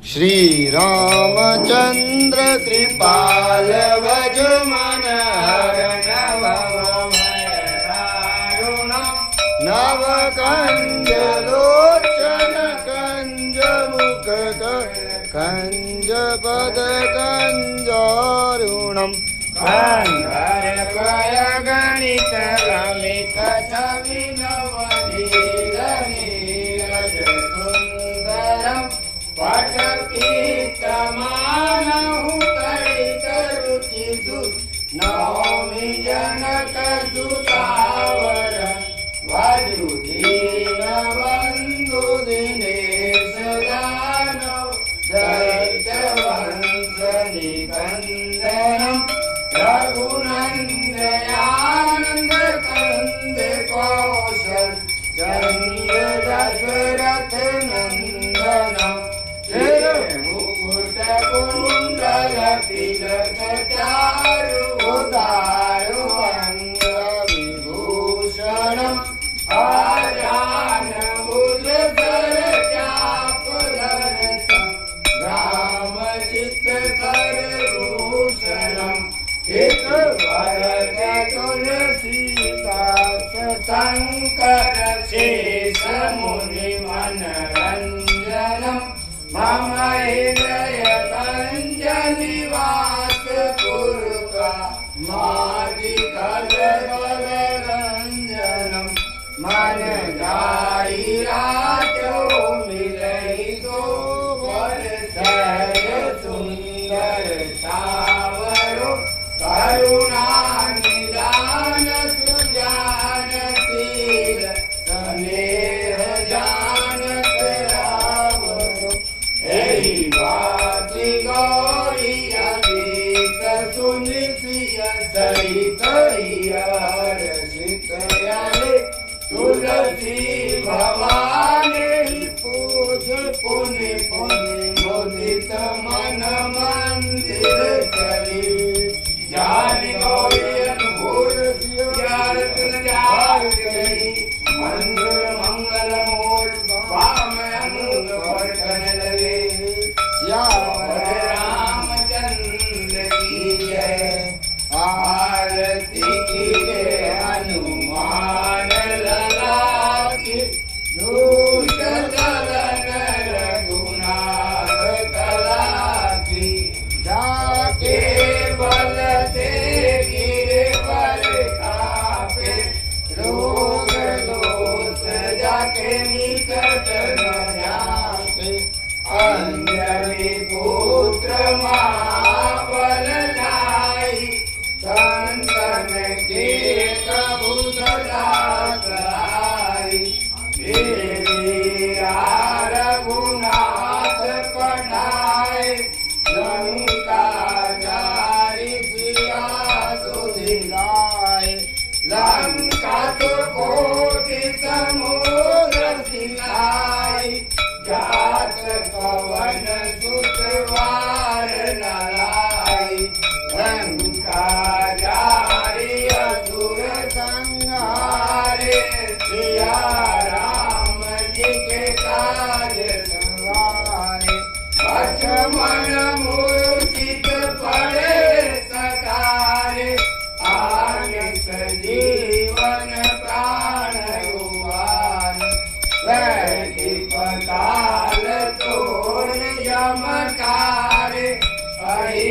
श्री रामचंद्र कृपाल भज मन नव कंज लोचन कंज मुख कंज पद कंजारुणम कंधर कय गणित रमित छवि नवनील नीरज सुंदरम पटपीतमानहु तडित रुचि सुत नौमि जनक सुतावर वधुदीन बंधु दिनेश दानव दैत्य वंश निकंदनम रघुनंदयानंद कंद कौशल चंद्र दशरथ नंदनम मुकुट कुंडल तिलक चारु दारु अंग विभूषणम आजान भुज धर चाप धर राम चित कर भूषणम एक भरत तुलसीदास शंकर शेष मुनि मनरंजनम मम हृदय कंज निवास पुरका मादि कलकल रंजनम मन जाई राजो मिलई दो वर सहज सुंदर सावरो करुणा निदान सुजान शील स्नेह जानत रावरो एहि बाति गौरी अभीत सुनि सिय सहित हर्षित आए तुलसी भवानी पूज पुनि पुनि मुदित मन मंदिर चली जानि गौरी अनुकूल ज्ञान तुल जाग गई मंगल मंगल मूल वाम अंग वर्तन लगे श्याम रामचंद्र की जय आरती की जय हनुमान लला की दूत चलन रघुनाथ कला की जाके बल से गिर पर खापे रोग दोष जाके निकट न जाके अंजलि पुत्र महाबल लाई संतन के कबू सदा सहाय रघुनाथ पढ़ाए लंका जारी सिया सुधिलाए लंका तो कोटि समुद्र सिलाए जात पवन सुत वार न लाई लंका जारी असुर संहारे सिया राम जी के काज सवारे लक्ष्मण मूर्छित पड़े सकारे आने सजीवन प्राण उबार वैधि पताल तोड़ यमकारे अहि